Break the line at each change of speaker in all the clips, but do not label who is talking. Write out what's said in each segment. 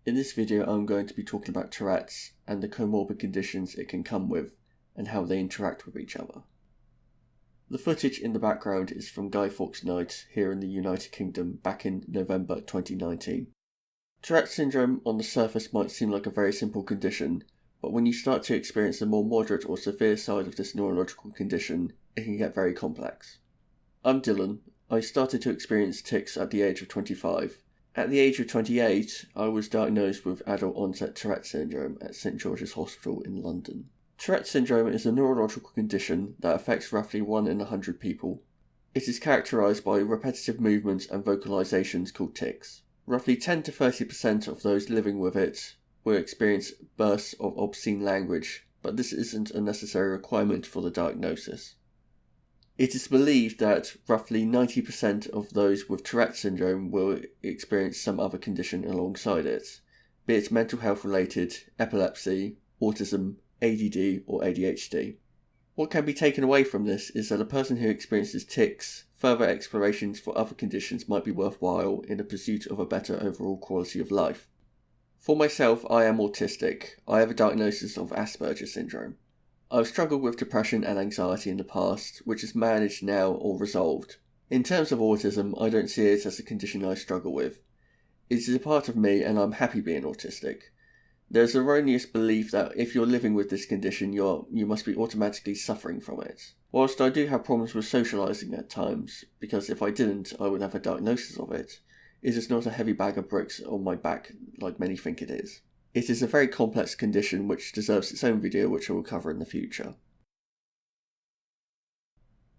In this video I'm going to be talking about Tourette's and the comorbid conditions it can come with and how they interact with each other. The footage in the background is from Guy Fawkes Night here in the United Kingdom back in November 2019. Tourette's syndrome on the surface might seem like a very simple condition, but when you start to experience the more moderate or severe side of this neurological condition, it can get very complex. I'm Dylan. I started to experience tics at the age of 25. At the age of 28, I was diagnosed with adult onset Tourette syndrome at St George's Hospital in London. Tourette syndrome is a neurological condition that affects roughly 1 in 100 people. It is characterised by repetitive movements and vocalisations called tics. Roughly 10 to 30% of those living with it will experience bursts of obscene language, but this isn't a necessary requirement for the diagnosis. It is believed that roughly 90% of those with Tourette syndrome will experience some other condition alongside it, be it mental health related, epilepsy, autism, ADD or ADHD. What can be taken away from this is that a person who experiences tics, further explorations for other conditions might be worthwhile in the pursuit of a better overall quality of life. For myself, I am autistic. I have a diagnosis of Asperger's syndrome. I've struggled with depression and anxiety in the past, which is managed now or resolved. In terms of autism, I don't see it as a condition I struggle with. It is a part of me and I'm happy being autistic. There's an erroneous belief that if you're living with this condition, you must be automatically suffering from it. Whilst I do have problems with socialising at times, because if I didn't, I would have a diagnosis of it, it is not a heavy bag of bricks on my back like many think it is. It is a very complex condition which deserves its own video which I will cover in the future.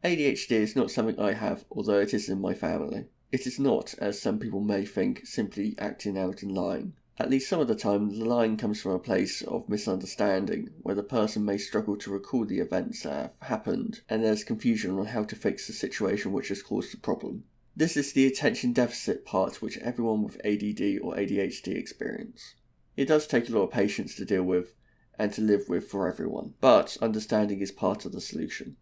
ADHD is not something I have, although it is in my family. It is not, as some people may think, simply acting out and lying. At least some of the time, the lying comes from a place of misunderstanding, where the person may struggle to recall the events that have happened, and there's confusion on how to fix the situation which has caused the problem. This is the attention deficit part which everyone with ADD or ADHD experience. It does take a lot of patience to deal with, and to live with for everyone, but understanding is part of the solution.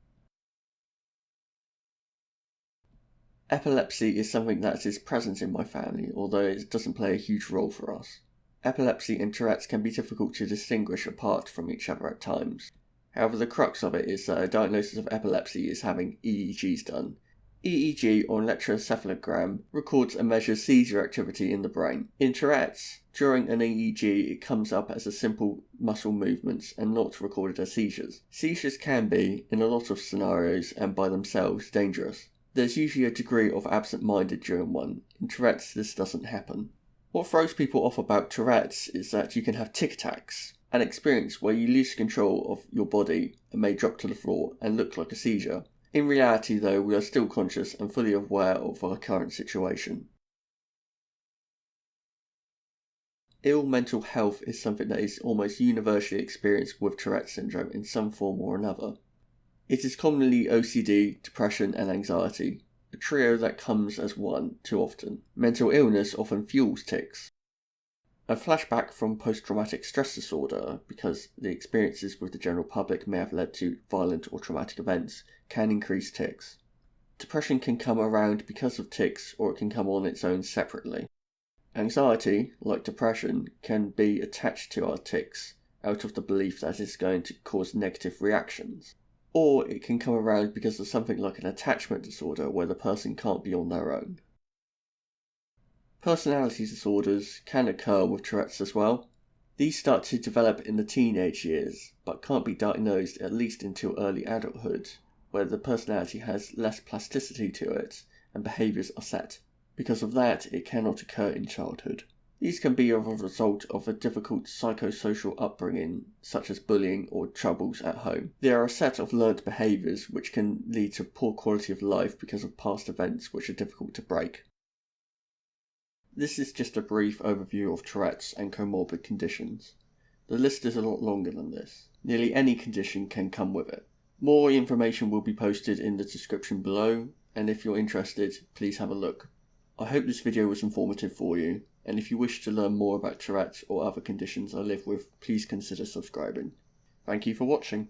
Epilepsy is something that is present in my family, although it doesn't play a huge role for us. Epilepsy and Tourette's can be difficult to distinguish apart from each other at times. However, the crux of it is that a diagnosis of epilepsy is having EEGs done. EEG, or electroencephalogram, records and measures seizure activity in the brain. In Tourette's, during an EEG, it comes up as a simple muscle movements and not recorded as seizures. Seizures can be, in a lot of scenarios and by themselves, dangerous. There's usually a degree of absent-minded during one. In Tourette's, this doesn't happen. What throws people off about Tourette's is that you can have tic attacks, an experience where you lose control of your body and may drop to the floor and look like a seizure. In reality, though, we are still conscious and fully aware of our current situation. Ill mental health is something that is almost universally experienced with Tourette syndrome in some form or another. It is commonly OCD, depression and anxiety, a trio that comes as one too often. Mental illness often fuels tics. A flashback from post-traumatic stress disorder, because the experiences with the general public may have led to violent or traumatic events, can increase tics. Depression can come around because of tics, or it can come on its own separately. Anxiety, like depression, can be attached to our tics out of the belief that it's going to cause negative reactions. Or it can come around because of something like an attachment disorder where the person can't be on their own. Personality disorders can occur with Tourette's as well. These start to develop in the teenage years, but can't be diagnosed at least until early adulthood, where the personality has less plasticity to it and behaviours are set. Because of that, it cannot occur in childhood. These can be a result of a difficult psychosocial upbringing, such as bullying or troubles at home. There are a set of learnt behaviours which can lead to poor quality of life because of past events which are difficult to break. This is just a brief overview of Tourette's and comorbid conditions. The list is a lot longer than this. Nearly any condition can come with it. More information will be posted in the description below, and if you're interested, please have a look. I hope this video was informative for you, and if you wish to learn more about Tourette or other conditions I live with, please consider subscribing. Thank you for watching.